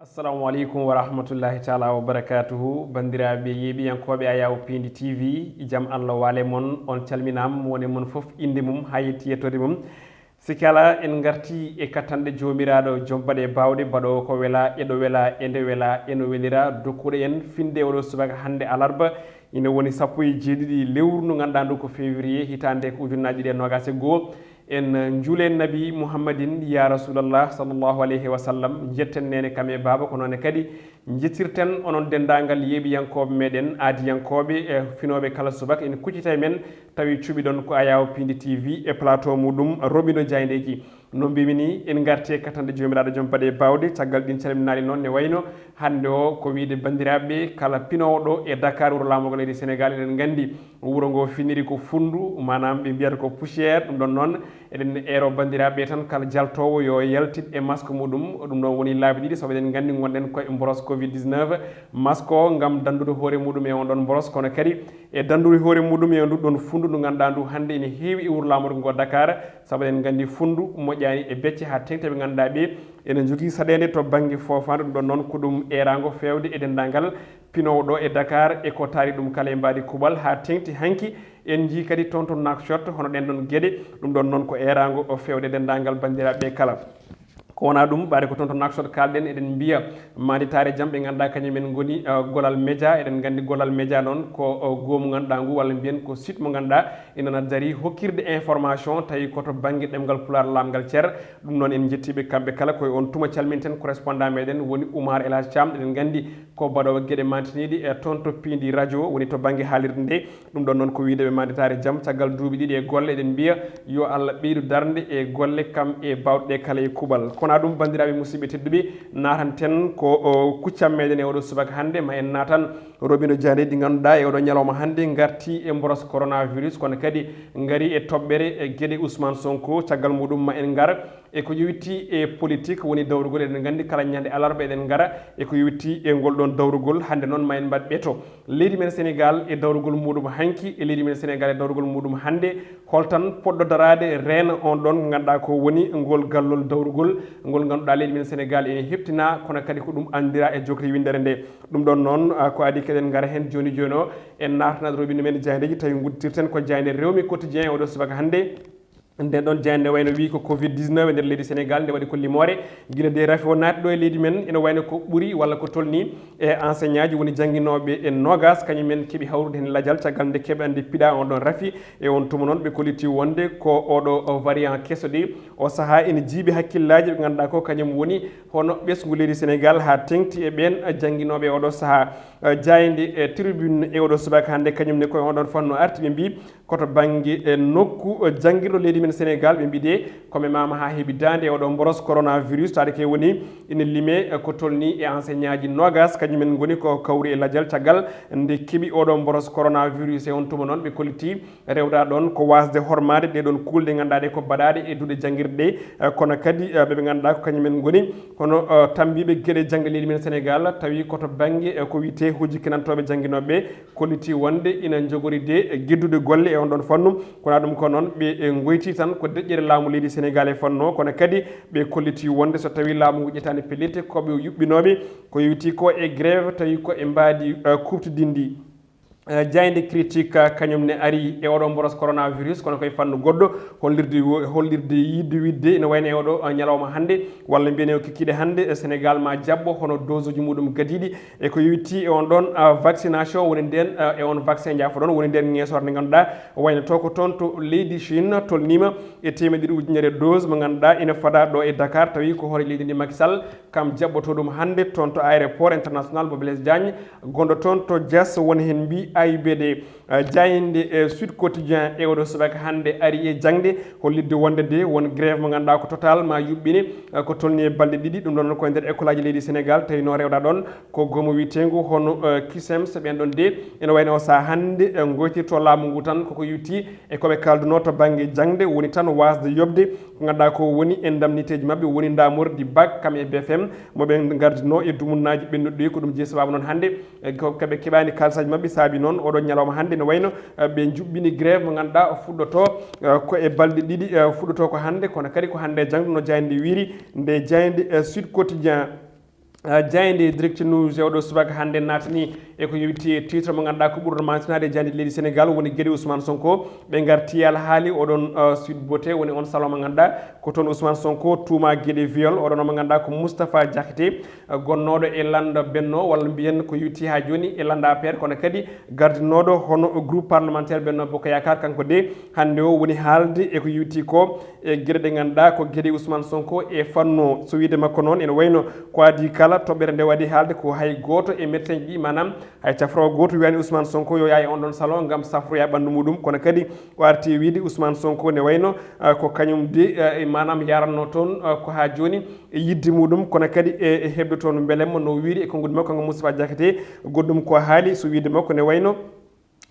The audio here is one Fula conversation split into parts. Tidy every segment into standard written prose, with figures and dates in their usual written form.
assalamu aleykum wa rahmatullahi taala wa barakatuhu bandiraɓe yeeɓiyankoɓe Ayaw Pindi TV jaam Allah waale moon on calminama woni moon foof inde mum ha yetti yettode mum sikala en garti e kattanɗe jomiraɗo joom baɗe bawɗe mbaɗo ko weela eɗo weela ende weela eno welira dokkuɗo en finde oɗo subaka hande alarba ina woni 17 lewru ndu ganduɗa ndu ko février hitande ko ujunnaje ɗi e nogas e goho en juulen nabi mouhammadin ya rasulallah sallllahu alayhi wa sallam jetten nene kam e baba ko noone kadi jettirten onon dendagal yeeɓiyankoɓe meɗen aadiyankoɓe e finoɓe kala subaka ene kuccita men tawi cuuɓi ɗon ko Ayaw Pindi TV e plateau muɗum Robino Diayndeji no mbimi ni en garti e katande jomiraɗo joom baɗe bawɗe caggal ɗin calminali noon ne wayno hande o ko wiide bandiraɓe kala pinowo e Dakar wuuro lamorgo leydi Sénégal eɗen gandi wuuro ngo finiri ko fundu manam ɓe mbiyata ko poussiére ɗum ɗon noon eɗen eero bandiraɓe tan kala jaltowo yo yaltit e masque muɗum ɗum ɗon woni laabi ɗiɗi soɓe eɗen gandi gonɗen koye boros covid 19 masque o gam dandude hoore muɗum e on ɗon boros kono kadi e dandude hoore muɗum e ɗum ɗon fundu ndu ganduɗa ndu hande ene heewi e wuuro lamorgo ngo Dakar saabu eɗen gandi fundu moƴƴani e becce ha tengti ɓe ganduɗa ɓe ene jogui saɗede to banggue fofade ɗum ɗon noon ko ɗum erago fewde e dendagal pinowo ɗo e Dakar e ko taari ɗum kala e mbadi kuuɓal ha tengti hanki en jii kadi toon to Nouakchott hono ɗen ɗon gueɗe ɗum ɗon noon ko erago o fewde dendagal bandiraɓe kala ko wona ɗum ɓaade ko toon to Nouakchott kalɗen eɗen mbiya manditare jaam ɓe ganduɗa kañumen goni golal média eɗen gandi golal média noon ko goo mo ganduɗa ngu walla mbiyen ko site mo ganduɗa enena daari hokkirde information tawi koto banggue ɗemgal pular lamgal ceer ɗum noon en jettiɓe kamɓe kala koye on tuma calminten correspondant meɗen woni Oumar Elhadji Thiam eɗen gandi ko mbaɗowo gueɗe mantiniɗi e toon to Pindi radio woni to banggue haalirde nde ɗum ɗon noon ko wideɓe manditare jaam caggal duuɓi ɗiɗi e golle eɗen mbiya yo Allah ɓeydu darde e golle kam e bawɗe kala e kuuɓal kono ɗum bandiraɓe musidɓe tedduɓe natanten ko kuccam meɗen e oɗo subaka hande ma en natan Robino Diayndeji ɗi ganduɗa e oɗo ñalawma hande garti e boros coronavirus kono kadi gaari e toɓɓere e gueɗe Ousmane Sonko caggal muɗum ma en gar e ko yewitti e politique woni dawrugol eɗen gandi kala ñande alarba eɗen gara e ko yewitti e ngol ɗon dawrugol hande noon ma en mbaɗ ɓeeto leydi men Sénégal e dawrugol muɗum hanki e leydi men Sénégal e dawrugol muɗum hande holtan poɗɗo darade reena on ɗon ganduɗa ko woni ngol gallol dawrugol ngol ganduɗa leydi men Sénégal ene heptina kono kadi ko ɗum andira e jokri windere nde ɗum ɗon noon ko adi keɗen gara hen joni joni o en natanade Robino men Diayndeji tawi gudditirten ko Diaynde Rewmi quotidien e oɗo subaka hande nden ɗon Diaynde wayno wi ko covid 19 e nder leydi Sénégal nde waɗi ko limore guila de rafi o naati ɗo e leydi men ene wayno ko ɓuuri walla ko tolni e enseignant ji woni jangguinoɓe e nogas kañumen keeɓi hawrude hen ladial caggal nde keeɓe ande piɗa on ɗon rafi e on tuma noon ɓe kolliti wonde ko oɗo variant kesso ɗi o saaha ene jiiɓi hakkillaji ɓe ganduɗa ko kañum woni hono ɓesgu leydi Sénégal ha tengti e ɓen jangguinoɓe e oɗo saaha Diaynde e tribune e oɗo subaka hande kañumne koye oɗon fanno arti ɓe mbi koto banggue e nokku jangguirɗo leydi men Sénégal ɓe mbi de komi mama ha heeɓi dande e oɗon boros coronavirus tawde ke woni ina liime ko tolni e enseignant ji nogas kañumen goni ko kawri e ladial caggal nde keeɓi oɗon boros coronavirus e on tuma noon ɓe kolliti rewɗa ɗon ko wasde hormade ɗeɗon kulde ganduɗa ɗe ko baɗaɗe e duuɗe jangguirɗe ɗe kono kadi ɓeɓe ganduɗa ko kañumen goni hono tambiɓe gueɗe jangde leydi men Sénégal tawi koto banggue ko wiyete hujjkinantoɓe jangguinoɓe kolliti wonde ina jogori de gueddude golle e on ɗon fannu kono ɗum ko noon ɓe goyti tan ko deƴƴere laamu leydi Sénégal e fanno kono kadi ɓe kolliti wonde so tawi laamu ngu ƴettani pellite koɓe yuɓɓinoɓe ko yewti ko e grève tawi ko e mbadi kuftodindi Diaynde critique kañumne ari e oɗo boros coronavirus kono koye fannu goɗɗo hollirde yidde widde ene wayno e oɗo ñalawma hande walla mbiyen o kikkiɗe hande Sénégal ma jabbo hono dose uji muɗum gadiɗi e ko yewitti e on ɗon vaccination woni nden e on vaccin jafo ɗon woni nden ŋesore nde ganduɗa wayno to ko toon to leydi Chine tolnima e temedere ujunere dose mo ganduɗa ina faada ɗo e Dakar tawi ko hoore leydi ndi Macky Sall kam jabboto ɗum hande toon to aéroport international mo Blaise Diagne gonɗo toon to Dias woni hen mbi AIBD Diaynde Sud Quotidien e oɗo subaka hande ari e jangde hollidde wonde de won grève mo ganduɗa ko total ma yuɓɓine ko tolni e balɗe ɗiɗi ɗum ɗon koye nder école aji leydi Sénégal tawi no rewɗa ɗon ko gomo witengu hono Cusems ɓen ɗon de ene wayno o saaha hande goytirto laamu ngu tan koko yetti e koɓe kalduno to banggue jangde woni tan wasde yobde ko ganduɗa ko woni indemnité ji mabɓe woni damorde bac kam e BFM moɓe gardino e dumunnaji ɓennuɗo ko ɗum jeeyi sababu noon hande ko koɓe keɓani kalisaji mabɓe saabi noon oɗon ñalawma hande ne wayno ɓe juɓɓini grève mo ganduɗa fuɗɗoto ko e balɗe ɗiɗi fuɗɗoto ko hande kono kadi ko hande jangde no Diaynde wiri nde Diaynde Sud Quotidien jayde direct news oɗo subaka hannde natani e ko yewti titre mo ganduɗa ko ɓurɗo mantinade jandi leydi Sénégal woni gueɗe Ousmane Sonko ɓe garti haali oɗon Sud Beauté woni on salon mo ganduɗa ko toon Ousmane Sonko tuuma gueɗe viol oɗon mo ganduɗa ko Moustapha Diakhaté gonnoɗo e landa Benno walla mbiyen ko yewti ha joni e landa APR kono kadi gardinoɗo hono groupe parlementaire Benno Bokk Yakar kanko de hande o woni haalde e ko yewti ko e gueɗe ɗe ganduɗa ko gueɗe Ousmane Sonko e fanno so wiide makko noon ene wayno ko adi kala toɓɓere nde waɗi haalde ko hay goto e médecin ji manam hay cafrowo goto wiyani Ousmane Sonko yo yaa e on ɗon salon gam safroya ɓandu muɗum kono kadi o arti wiide Ousmane Sonko ne wayno ko kañum de manam yaranno toon ko ha joni e yidde muɗum kono kadi e hebde toon beelem no wiiri e konngudi makko kanko Moustapha Diakhaté goɗɗum ko haali so wiide makko ne wayno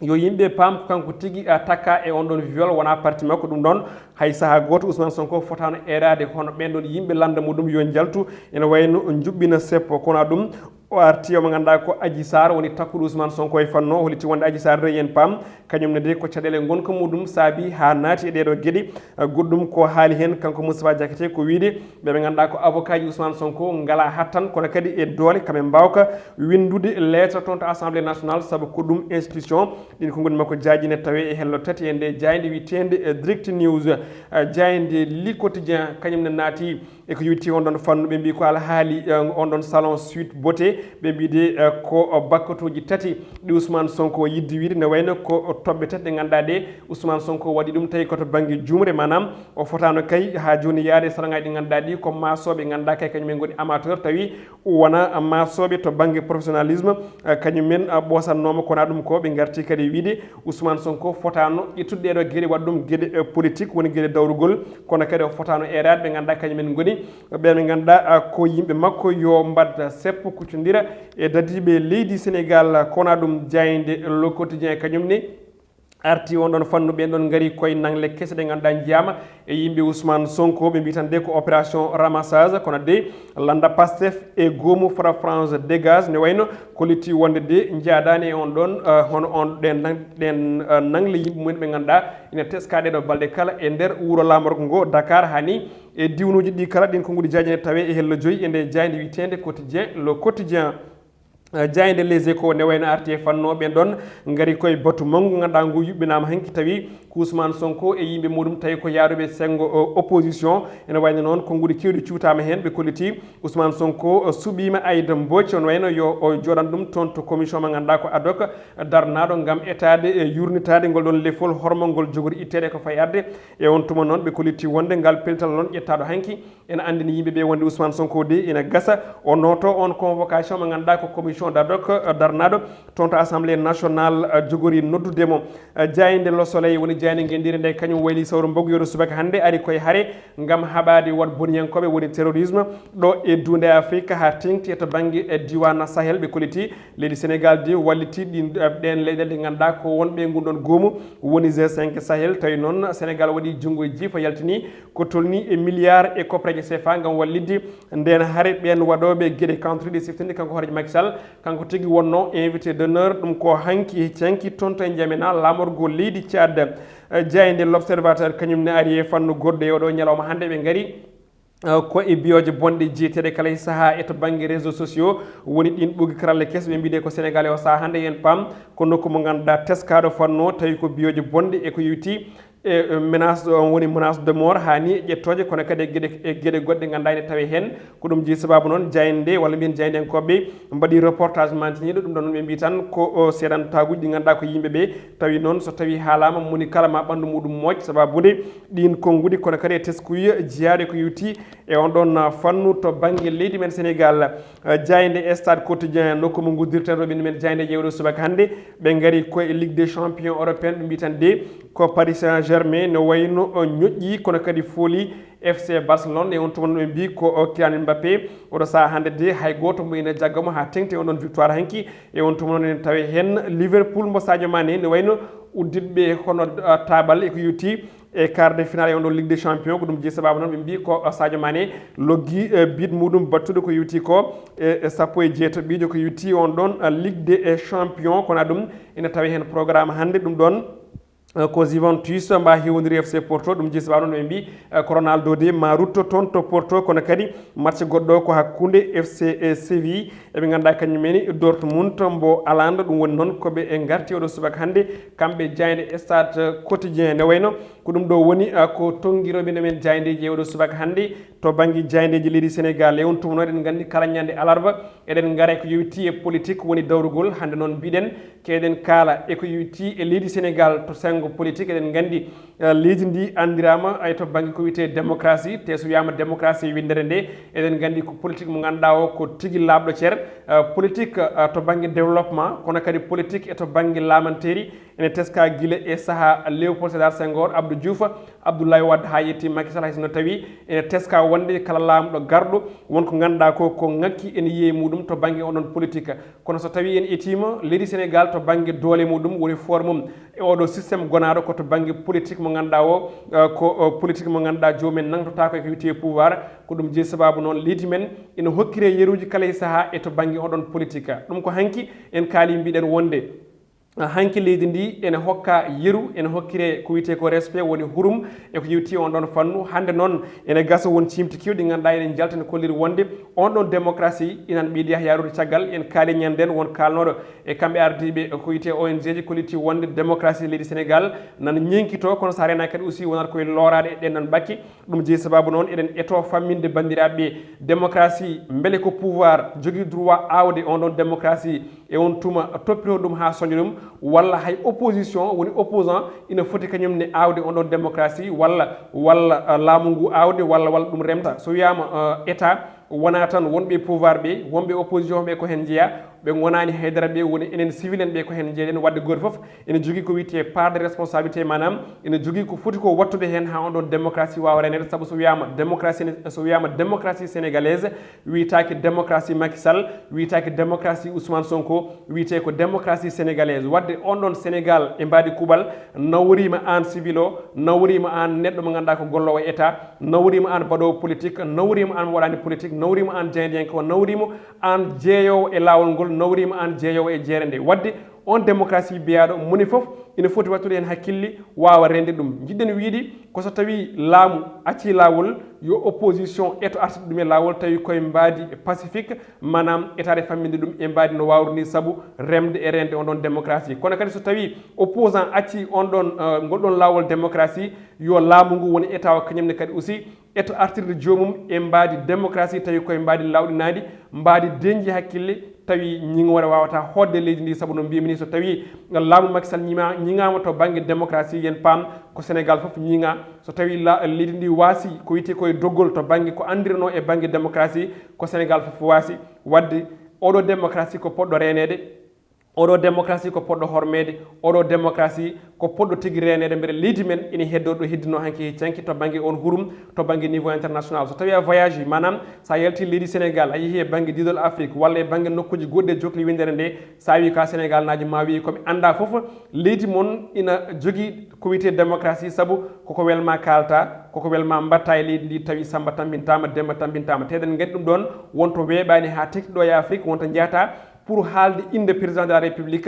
yo yimɓe paam ko kanko tigui takka e on ɗon viol wona parti makko ɗum ɗon hay saaha goto Ousmane Sonko fotano erade hono ɓen ɗon yimɓe landa muɗum yo jaltu ene wayno juɓɓina seppo kono ɗum o arti o mo ganduɗa ko Adji Sarr woni takkuɗo Ousmane Sonko e fanno holiti wonde Adji Sarr de yen paam kañumne de ko caɗele gonka muɗum saabi ha naati e ɗeɗo gueɗe goɗɗum ko haali hen kanko Moustapha Diakhaté ko wiide ɓeɓe ganduɗa ko avocat ji Ousmane Sonko ngala hattan kono kadi e doole kamɓe mbawka windude lettre toon to assemblée nationale saabu ko ɗum institution ɗin ko gonɗi makko jaajine tawi e hello tati e nde jayde witende direct news jayde li quotidien kañumne naati e ko yewti on ɗon fannu ɓe mbi ko ala haali on ɗon salon Sud Beauté ɓe mbide ko bakkatoji tati ɗi Ousmane Sonko yiddi wiide ne wayno ko toɓɓe tati ɗe ganduɗa ɗe Ousmane Sonko waɗi ɗum tawi koto banggue jumre manam o fotano kay ha joni yaade saraŋaji ɗi ganduɗa ɗi ko masoɓe ganduɗa kay kañumen goni amateur tawi wona masoɓe to banggue professionnalisme kañumen ɓosannoma kona ɗum ko ɓe garti kadi wiide Ousmane Sonko fotano ƴettude ɗeɗo gueɗe waɗa ɗum gueɗe politique woni gueɗe dawrugol kono kadi o fotano erade ɓe ganduɗa kañumen goni ɓen ɓe ganduɗa ko yimɓe makko yo mbadda seppo kuccodira e dadiɓe leydi Sénégal kona ɗum jayde le quotidien kañumne arti on ɗon fannu ɓen ɗon gaari koye nangle kese ɗe ganduɗa jiyama e yimɓe Ousmane Sonko ɓe mbi tan de ko opération ramassage kono de landa Pastef e goomu fra France dégage ne wayno ko litti wonde de jaadani e on ɗon hono on ɗen nangle yimɓe mumen ɓe ganduɗa ina teska ɗeɗo balɗe kala e nder wuuro lamorgo ngo Dakar hani e diwnuji ɗi kala ɗin konngudi jajene tawe e hello joyi e nde jayde witende quotidien le quotidien jayde les échos ne wayno arti e fannoɓe ɗon gaari koye batu manggu ganduɗa ngu yuɓɓinama hanki tawi ko Ousmane Sonko e yimɓe muɗum tawi ko yaaruɓe sengo opposition ene wayno noon konngudi kewɗi cuutama hen ɓe kolliti Ousmane Sonko suɓima Aïda Mbodj on wayno yo o joɗan ɗum toon to commission mo ganduɗa ko ad hoc darnaɗo gam etade e yurnitade ngol ɗon lefol hormol ngol jogori ittede ko fayi arde e on tuma noon ɓe kolliti wonde ngal pellital noon ƴettaɗo hanki ene andini yimɓeɓe wonde Ousmane Sonko de ina gasa o noto on convocation mo ganduɗa ko commission d' ad hoc darnaɗo toon to assemblée nationale jogori noddudemo jayde Le Soleil woni jayde guendire nde kañum wayli sawro mboggu yoɗo subaka hannde ari koye haare gam haɓade wat boniyankoɓe woni terrorisme ɗo e dunde Afrique ha tengti to banggue e diwan Sahel ɓe kolliti leydi Sénégal de walliti ɗen leyɗele ɗe ganduɗa ko wonɓe gunɗon goomu woni G5 Sahel tawi noon Sénégal waɗi junggo e jiifa yaltini ko tolni e milliard e copreje CFA gam wallidde nden haare ɓen waɗoɓe gueɗe country siftinde kanko horejo Macky Sall kanko tigui wonno invité d'honneur ɗum ko hanki canki toon to e N'Djamena lamorgo leydi Tchad jayde l'observateur kañum ne ari e fannu goɗɗo e oɗo ñalawma hannde ɓe gaari ko e biyoje bonɗe jeeteɗe kala e saaha e to banggue réseaux sociaux woni ɗin ɓogui karalle kese ɓe mbide ko Sénégal e o saaha hannde yen paam ko nokku mo ganduɗa teskaɗo fanno tawi ko biyoje bonɗe e ko yewti e menace woni menace de mort hani ƴettoje kono kadi e gueɗe goɗɗe ganduɗa ene tawi hen ko ɗum jii sababu noon jayde walla mbiyen jaydenkoɓe mbaɗi reportage mantiniɗo ɗum ɗon noon ɓe mbi tan ko seeɗantaguji ɗi ganduɗa ko yimɓeɓe tawi noon so tawi haalama moni kala ma ɓandu muɗum moƴƴ sababude ɗin konngudi kono kadi e teskuya jiyade ko yewti e on ɗon fannu to banggue leydi men Sénégal jayde stade quotidien nokku mo guddirten roɓe men jayde ƴewɗo subaka hannde ɓe gaari koye ligue des champions européen ɓe mbi tan de ko Paris Saint-Germain no wayno ñoƴƴi kono kadi fooli FC Barcelone e on tuma ɓe mbi ko Kylian Mbappé oɗo saaha hannde de hay goto mo ina jaggamo ha tengti on ɗon victoire hanki e on tuma noon ene tawe hen Liverpool mo Sadio Mané ne wayno udditɓe hono tabal e ko yewti e quart de finale e on ɗon ligue des champions ko ɗum jii sababu noon ɓe mbi ko Sadio Mané loggi bid muɗum battude ko yewti ko e sappo e jeetaɓijo ko yewti on ɗon ligue des champions kono ɗum ina tawi hen programme hannde ɗum ɗon ko Juventus mba hewndiri FC Porto ɗum jisaba noon ɓe mbi ko Ronaldo de ma rutto toon to Porto kono kadi match goɗɗo ko hakkunde FC Séville eɓe ganduɗa kañumeni Dortmund mbo alanda ɗum woni noon koɓe garti oɗo subaka hannde kamɓe jayde stade quotidien nde wayno ko ɗum ɗo woni ko tonguiroɓe ndemen jaydeji oɗo subaka hannde to banggue jaydeji leydi Sénégal e on tumno eɗen gandi kala ñande alarba eɗen gaara ko yowiti e politique woni dawrugol hannde noon mbiɗen keɗen kaala eko yowiti e leydi Sénégal to sengo politique eɗen gandi leydi ndi andirama ay to banggue ko wiyete démocratie te so wiyama démocratie windere nde eɗen gandi ko politique mo ganduɗa o ko tigui labɗo ceer politique to banggue développement kono kadi politique e to banggue lamanteri ene teska guila e saaha Léopold Sédar Senghor Abdou Diouf Abdoulaye Wade ha yetti Macky Sall haysono tawi ene teska wonde kala lamɗo garɗo wonko ganduɗa ko ngakki ene yiye muɗum to banggue oɗon politique kono so tawi en etima leydi Sénégal to banggue doole muɗum woni for mum e oɗo systéme gonaɗo koto banggue politique mo ganduɗa o ko politique mo ganduɗa jomumen nangtotako eko witte pouvoir ko ɗum jeeyi sababu noon leydi men ene hokkire yeruji kala e saaha e to banggue oɗon politique ɗum ko hanki en kaali mbiɗen wonde hanki leydi ndi ene hokka yeru ene hokkire ko wiyete ko respect woni hurum e ko yewti on ɗon fannu hande noon ene gasa won cimti kewɗi ganduɗa enen jaltene kolliri wonde on ɗon démocratie inan ɓiɗi yah yarude caggal en kaali ñanden won kalnoɗo e kamɓe ardiɓe ko wiyete ONG ji kolliti wonde démocratie leydi Sénégal nan ñenkito kono sa renaki kadi aussi wonata koye lorade e ɗennan bakki ɗum jeeyi sababu noon eɗen eto famminde bandiraɓe démocratie beele ko pouvoir jogui droit awde on ɗon démocratie e on tuma toppito ɗum ha soño ɗum walla hay opposition woni opposant ina foti kañum ne awde on ɗon démocratie walla laamu ngu awde walla ɗum remta so wiyama état wona tan wonɓe pouvoir ɓe wonɓe opposition ɓe ko hen jeeya ɓe gonani haydara ɓe woni enen civil en ɓe ko hen jeeɗen wadde goto foof ene jogui ko wiyete part de responsabilité manam ene jogui ko foti ko wattude hen ha on ɗon démocratie wawa renede saabu so wiyama démocratie sénégalaise wiyetake démocratie Macky Sall wiyetake démocratie Ousmane Sonko wiyete ko démocratie sénégalaise wadde on ɗon Sénégal e mbadi kuuɓal nawrima an civil o nawrima an neɗɗo mo ganduɗa ko gollowo état nawrima an baɗowo politique nawrima an waɗani politique nawrima an jeydiyanko nawrima an jeeyowo e lawol ngol nawrima an jeeyowo e jeere nde wadde on démocratie biyaɗo moni foof ina foti wattude hen hakkille wawa rende ɗum jiɗɗen wiide ko so tawi laamu acci lawol yo opposition eto artide ɗum e lawol tawi koye mbadi pacifique manam etade famminde ɗum e mbadi no wawruni saabu remde e rende on ɗon démocratie kono kadi so tawi opposant acci on ɗon goɗɗon lawol démocratie yo laamu ngu woni état o kañumne kadi aussi eto artirde jomum e mbadi démocratie tawi koye mbadi lawɗinadi mbadi denji hakkille tawi ñingore wawata hodde leydi ndi saabu no mbimini so tawi laamu Macky Sall ñingama to banggue démocratie yen paam ko Sénégal foof ñinga so tawi leydi ndi waasi ko wiyete koye doggol to banggue ko andirno e banggue démocratie ko Sénégal foof waasi wadde oɗo démocratie ko poɗɗo renede oɗo démocratie ko poɗɗo hormede oɗo démocratie ko poɗɗo tigui renede mbeɗa leydi men ina heddo ɗo heddino hanki heccanki to banggue on hurum to banggue niveau international so tawi a voyage manam sa yalti leydi Sénégal a yeehi e banggue didol Afrique walla e banggue nokkuji goɗɗi e jokli windere nde sa wi ka Sénégal naji ma wi komi anda foof leydi moon ina jogui ko wiyete démocratie saabu koko welma kalta koko welma mbatta e leydi ndi tawi Samba tampintama Demba tampintama teɗen gandi ɗum ɗon wonto weeɓani ha tekkiɗo e Afrique wonto jeyata pour haalde inde président de la république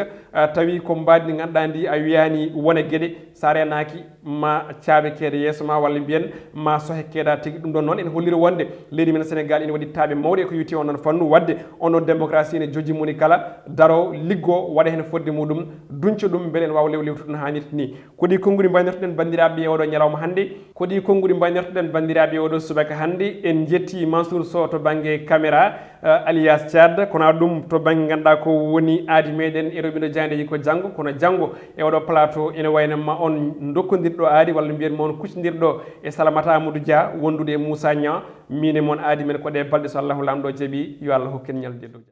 tawi ko mbadi ndi ganduɗa ndi a wiyani wone gueɗe sa renaki ma caabe keede yeeso ma walla mbiyen ma sohe keeɗa tigui ɗum ɗon noon ene holliri wonde leydi men Sénégal ene waɗi taaɓe mawɗe ko yiti on ɗon fannu wadde on ɗon démocratie ne joji moni kala daro liggo waɗa hen fodde muɗum dunco ɗum beele en wawa lewtude no hannirta ni koɗi konngudi mbaynirtoɗen bandiraɓe oɗo ñalawma hannde koɗi konngudi mbaynirtoɗen bandiraɓe oɗo subaka hannde en jetti Mansour Sow to banggue caméra alias Thiad kono ɗum to banggue ganduɗa ko woni aadi meɗen e roɓino jandeji ko janggo kono janggo e oɗo plateau ene waynama on dokkodirɗo aadi walla mbiyen ma on kuccodirɗo e Salamata Amadou Dia wondude e Moussa Niang mine moon aadi men koɗe balɗe so Allahu lamɗo jaaɓi yo Allah hokken ñalde